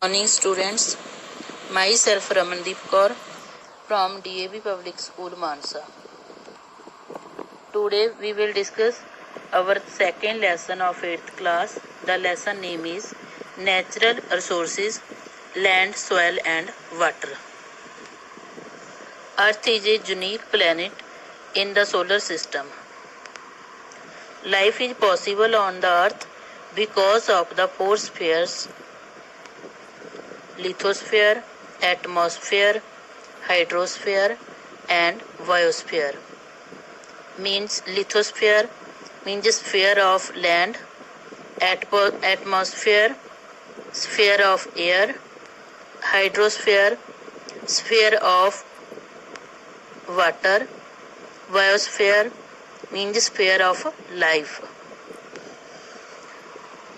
Morning students, myself Ramandeep Kaur from DAV Public School Mansa. Today we will discuss our second lesson of 8th class. The lesson name is Natural Resources, Land, Soil and Water. Earth is a unique planet in the solar system. Life is possible on the Earth because of the four spheres: lithosphere, atmosphere, hydrosphere and biosphere. Means lithosphere means sphere of land, atmosphere sphere of air, hydrosphere sphere of water, biosphere means sphere of life.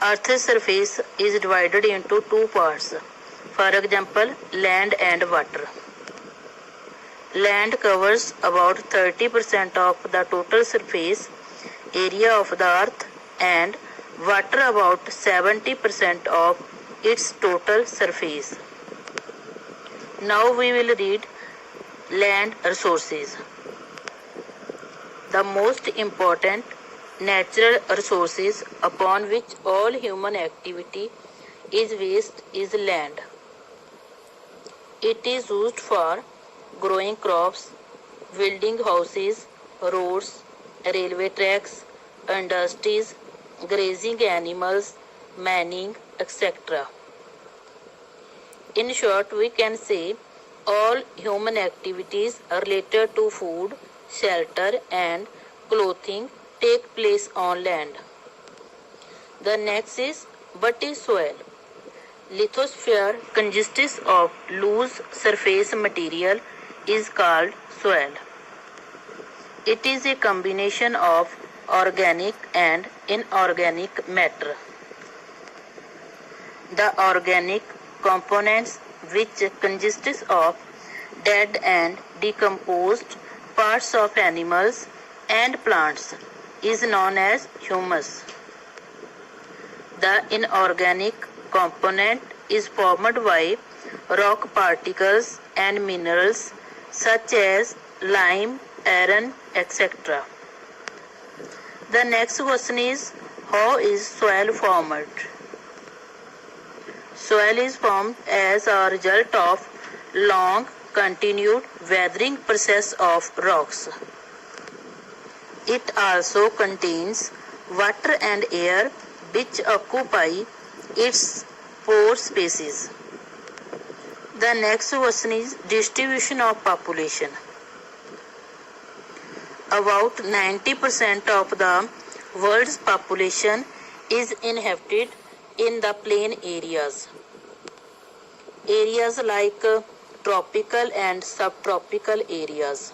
Earth's surface is divided into two parts. For example, land and water. Land covers about 30% of the total surface area of the earth and water about 70% of its total surface. Now we will read land resources. The most important natural resources upon which all human activity is based is land. It is used for growing crops, building houses, roads, railway tracks, industries, grazing animals, mining, etc. In short, we can say all human activities related to food, shelter and clothing take place on land. The next is what is soil? Lithosphere consists of loose surface material is called soil. It is a combination of organic and inorganic matter. The organic components, which consists of dead and decomposed parts of animals and plants, is known as humus. The inorganic component is formed by rock particles and minerals such as lime, iron, etc. The next question is, how is soil formed? Soil is formed as a result of long continued weathering process of rocks. It also contains water and air which occupy its pore spaces. The next question is distribution of population. About 90% of the world's population is inhabited in the plain areas. Areas like tropical and subtropical areas.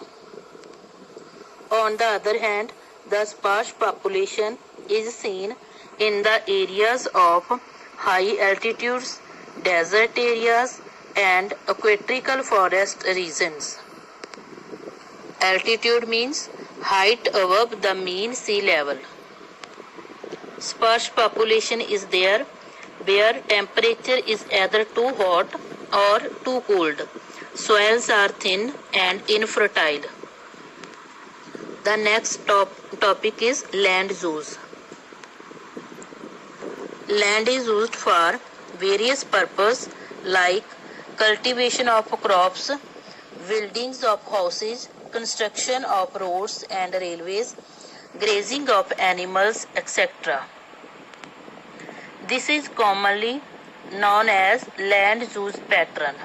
On the other hand, the sparse population is seen in the areas of high altitudes, desert areas and equatorial forest regions. Altitude means height above the mean sea level. Sparse population is there where temperature is either too hot or too cold. Soils are thin and infertile. The next topic is land use. Land is used for various purposes like cultivation of crops, buildings of houses, construction of roads and railways, grazing of animals, etc. This is commonly known as land use pattern.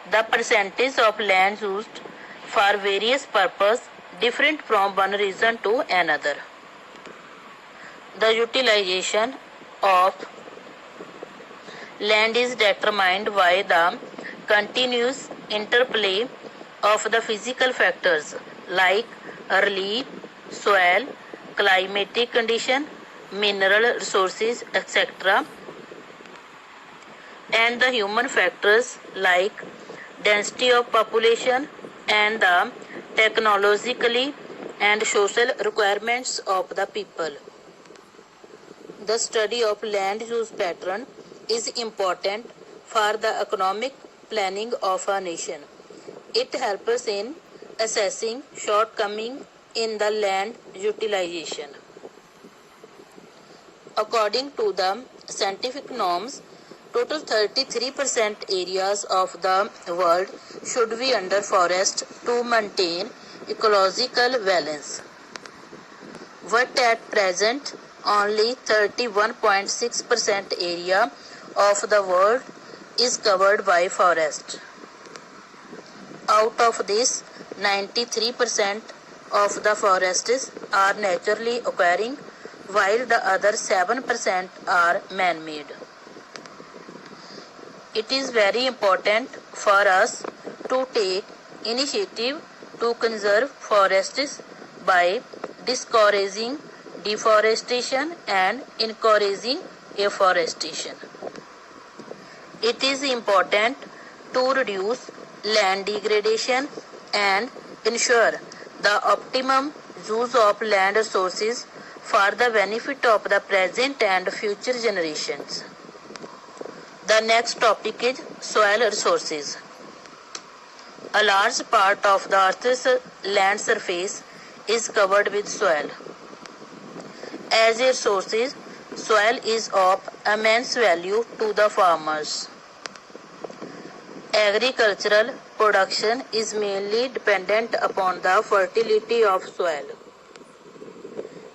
The percentage of land used for various purposes different from one region to another. The utilization of land is determined by the continuous interplay of the physical factors like relief, soil, climatic condition, mineral resources, etc. and the human factors like density of population and the technologically and social requirements of the people. The study of land use pattern is important for the economic planning of a nation. It helps in assessing shortcomings in the land utilization. According to the scientific norms, total 33% areas of the world should be under forest to maintain ecological balance. But at present, only 31.6% area of the world is covered by forest. Out of this, 93% of the forests are naturally occurring, while the other 7% are man-made. It is very important for us to take initiative to conserve forests by discouraging deforestation and encouraging afforestation. It is important to reduce land degradation and ensure the optimum use of land resources for the benefit of the present and future generations. The next topic is soil resources. A large part of the Earth's land surface is covered with soil. As a resource, soil is of immense value to the farmers. Agricultural production is mainly dependent upon the fertility of soil.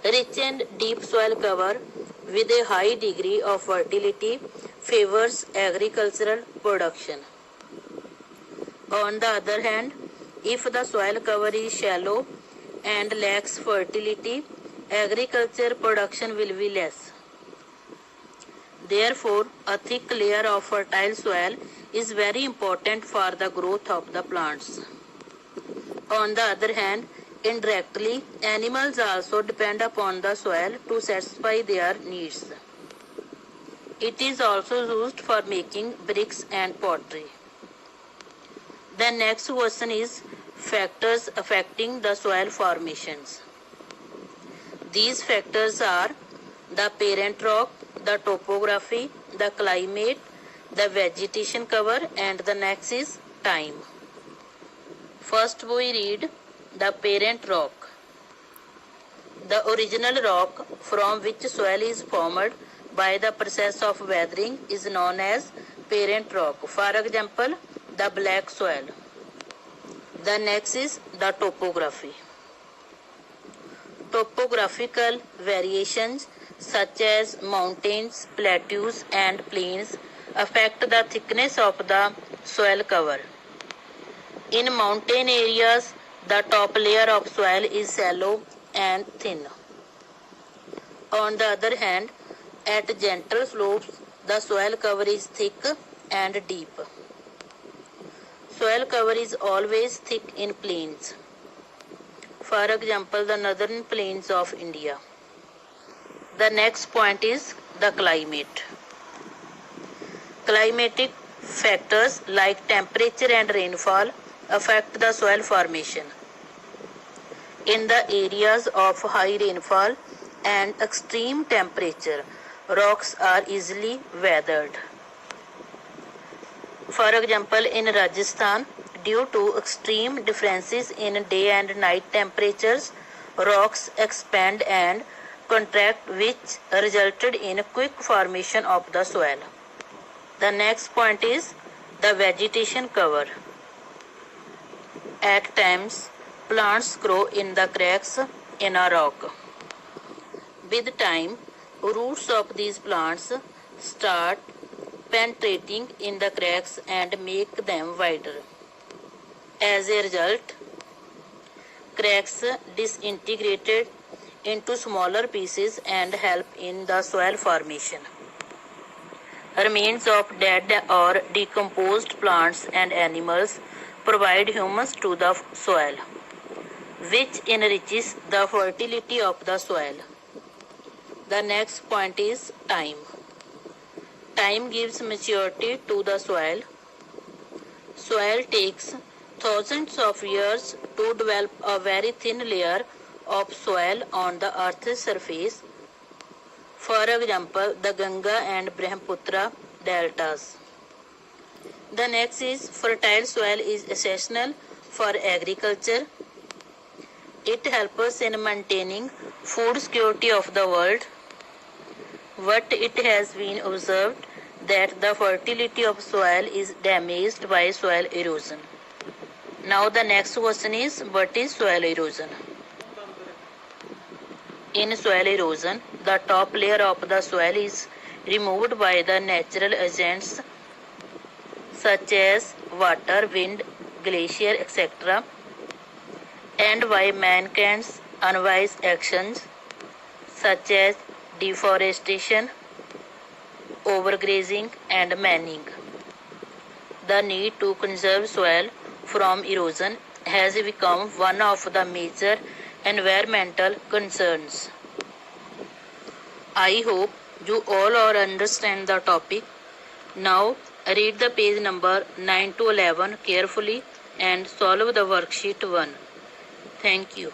Rich and deep soil cover with a high degree of fertility favors agricultural production. On the other hand, if the soil cover is shallow and lacks fertility, agriculture production will be less. Therefore, a thick layer of fertile soil is very important for the growth of the plants. On the other hand, indirectly, animals also depend upon the soil to satisfy their needs. It is also used for making bricks and pottery. The next question is factors affecting the soil formations. These factors are the parent rock, the topography, the climate, the vegetation cover, and the next is time. First we read the parent rock. The original rock from which soil is formed by the process of weathering is known as parent rock. For example, the black soil. The next is the topography. Topographical variations such as mountains, plateaus, and plains affect the thickness of the soil cover. In mountain areas, the top layer of soil is shallow and thin. On the other hand, at gentle slopes, the soil cover is thick and deep. Soil cover is always thick in plains. For example, the northern plains of India. The next point is the climate. Climatic factors like temperature and rainfall affect the soil formation. In the areas of high rainfall and extreme temperature, rocks are easily weathered. For example, in Rajasthan, due to extreme differences in day and night temperatures, rocks expand and contract, which resulted in quick formation of the soil. The next point is the vegetation cover. At times, plants grow in the cracks in a rock. With time, roots of these plants start penetrating in the cracks and make them wider. As a result, cracks disintegrated into smaller pieces and help in the soil formation. Remains of dead or decomposed plants and animals provide humus to the soil, which enriches the fertility of the soil. The next point is time. Time gives maturity to the soil. Soil takes thousands of years to develop a very thin layer of soil on the earth's surface. For example, the Ganga and Brahmaputra deltas. The next is fertile soil is essential for agriculture. It helps us in maintaining food security of the world. But it has been observed that the fertility of soil is damaged by soil erosion. Now the next question is, what is soil erosion? In soil erosion, the top layer of the soil is removed by the natural agents such as water, wind, glacier, etc., and by mankind's unwise actions such as deforestation, overgrazing, and manning. The need to conserve soil from erosion has become one of the major environmental concerns. I hope you all understand the topic. Now read the page number 9 to 11 carefully and solve the worksheet 1. Thank you.